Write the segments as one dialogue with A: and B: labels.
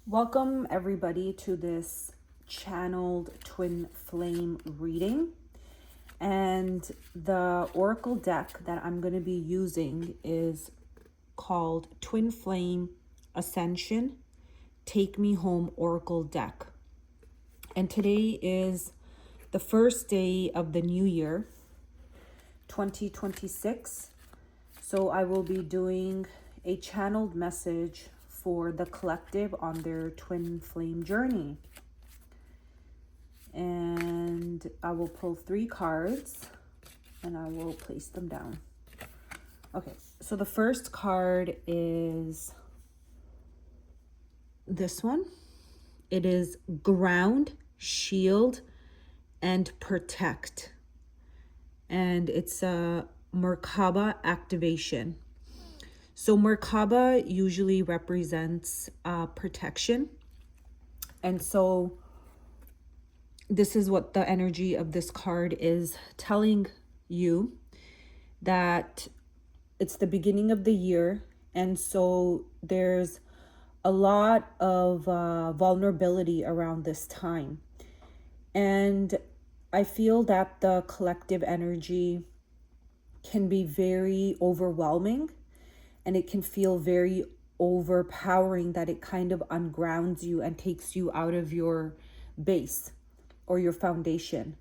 A: Welcome everybody to this channeled twin flame reading. And the oracle deck that I'm going to be using is called Twin Flame Ascension Take Me Home Oracle Deck. And today is the first day of the new year, 2026. So I will be doing a channeled message for the collective on their twin flame journey. And I will pull 3 cards and I will place them down. Okay, so the first card is this one. It is Ground, Shield, and Protect. And it's a Merkaba activation. So Merkaba usually represents protection. And so this is what the energy of this card is telling you, that it's the beginning of the year. And so there's a lot of vulnerability around this time. And I feel that the collective energy can be very overwhelming, and it can feel very overpowering, that it kind of ungrounds you and takes you out of your base or your foundation,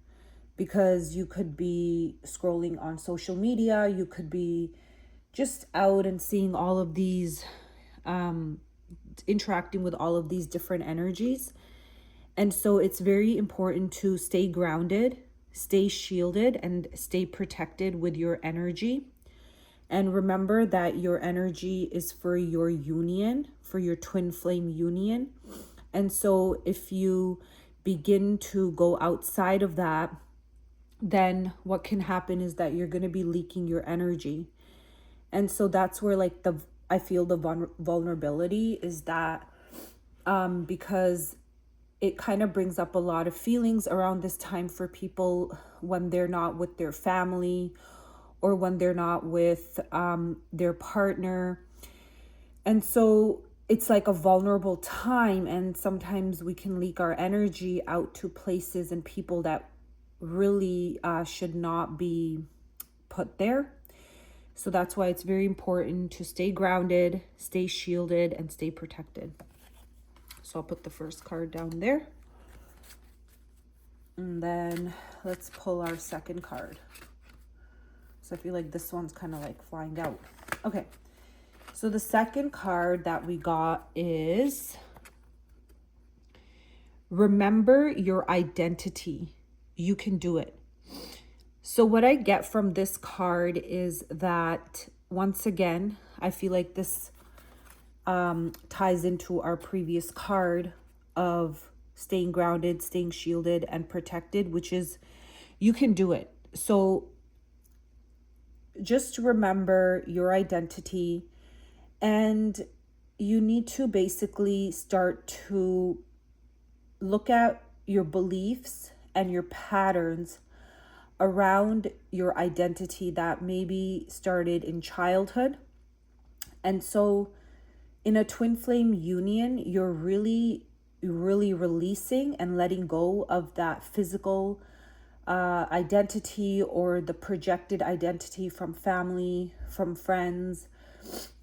A: because you could be scrolling on social media, you could be just out and seeing all of these interacting with all of these different energies. And so it's very important to stay grounded, stay shielded, and stay protected with your energy. And remember that your energy is for your union, for your twin flame union. And so if you begin to go outside of that, then what can happen is that you're going to be leaking your energy. And so that's where I feel the vulnerability is that because it kind of brings up a lot of feelings around this time for people when they're not with their family, or when they're not with their partner. And so it's like a vulnerable time, and sometimes we can leak our energy out to places and people that really should not be put there. So that's why it's very important to stay grounded, stay shielded, and stay protected. So I'll put the first card down there. And then let's pull our second card. So I feel like this one's kind of like flying out. Okay. So the second card that we got is Remember Your Identity. You can do it. So what I get from this card is that, once again, I feel like this ties into our previous card of staying grounded, staying shielded, and protected, which is you can do it. So just remember your identity, and you need to basically start to look at your beliefs and your patterns around your identity that maybe started in childhood. And so in a twin flame union, you're really releasing and letting go of that physical identity, or the projected identity from family, from friends,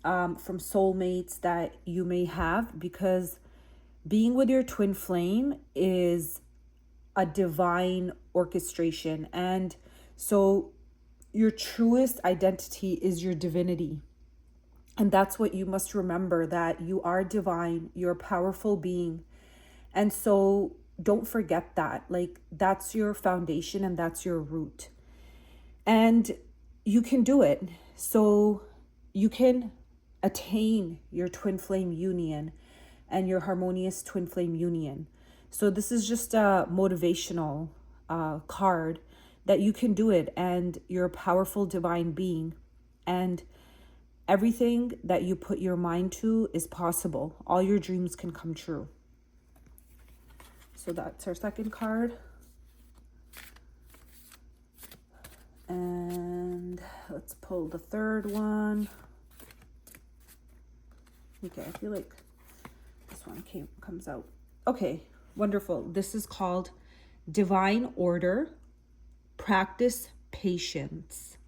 A: from soulmates that you may have, because being with your twin flame is a divine orchestration. And so your truest identity is your divinity. And that's what you must remember, that you are divine, you're a powerful being. And so don't forget that. Like, that's your foundation and that's your root. And you can do it. So you can attain your twin flame union and your harmonious twin flame union. So this is just a motivational card that you can do it, and you're a powerful divine being, and everything that you put your mind to is possible. All your dreams can come true. So that's our second card. And let's pull the third one. Okay, I feel like this one comes out. Okay, wonderful. This is called Divine Order. Practice patience.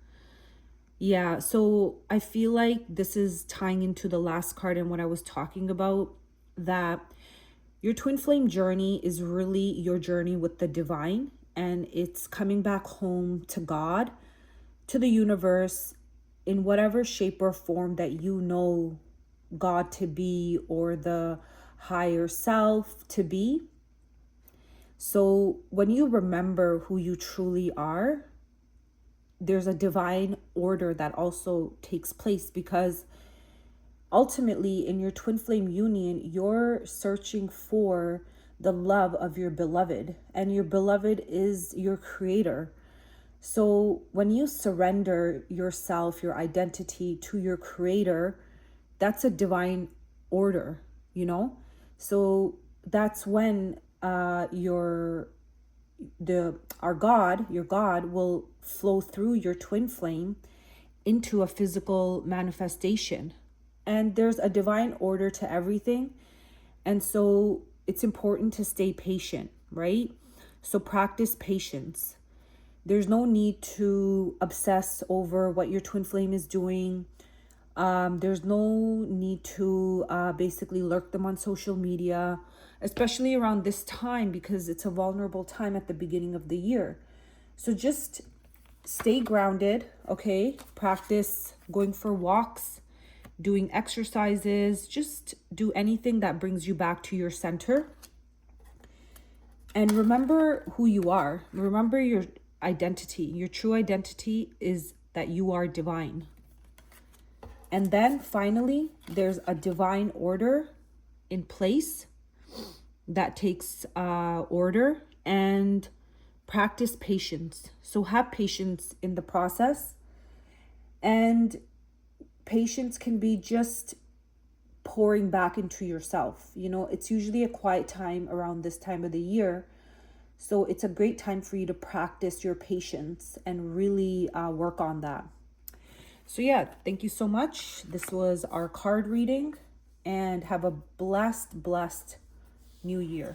A: Yeah, so I feel like this is tying into the last card and what I was talking about, that your twin flame journey is really your journey with the divine, and it's coming back home to God, to the universe, in whatever shape or form that you know God to be, or the higher self to be. So when you remember who you truly are, there's a divine order that also takes place, because ultimately in your twin flame union, you're searching for the love of your beloved, and your beloved is your creator. So when you surrender yourself, your identity to your creator, that's a divine order, you know? So that's when our God, your God, will flow through your twin flame into a physical manifestation. And there's a divine order to everything. And so it's important to stay patient, right? So practice patience. There's no need to obsess over what your twin flame is doing. There's no need to basically lurk them on social media, especially around this time, because it's a vulnerable time at the beginning of the year. So just stay grounded, okay? Practice going for walks, doing exercises, just do anything that brings you back to your center. And remember who you are. Remember your identity. Your true identity is that you are divine. And then finally, there's a divine order in place that takes order, and practice patience. So have patience in the process. And patience can be just pouring back into yourself. You know, it's usually a quiet time around this time of the year. So it's a great time for you to practice your patience and really work on that. So yeah, thank you so much. This was our card reading, and have a blessed new year.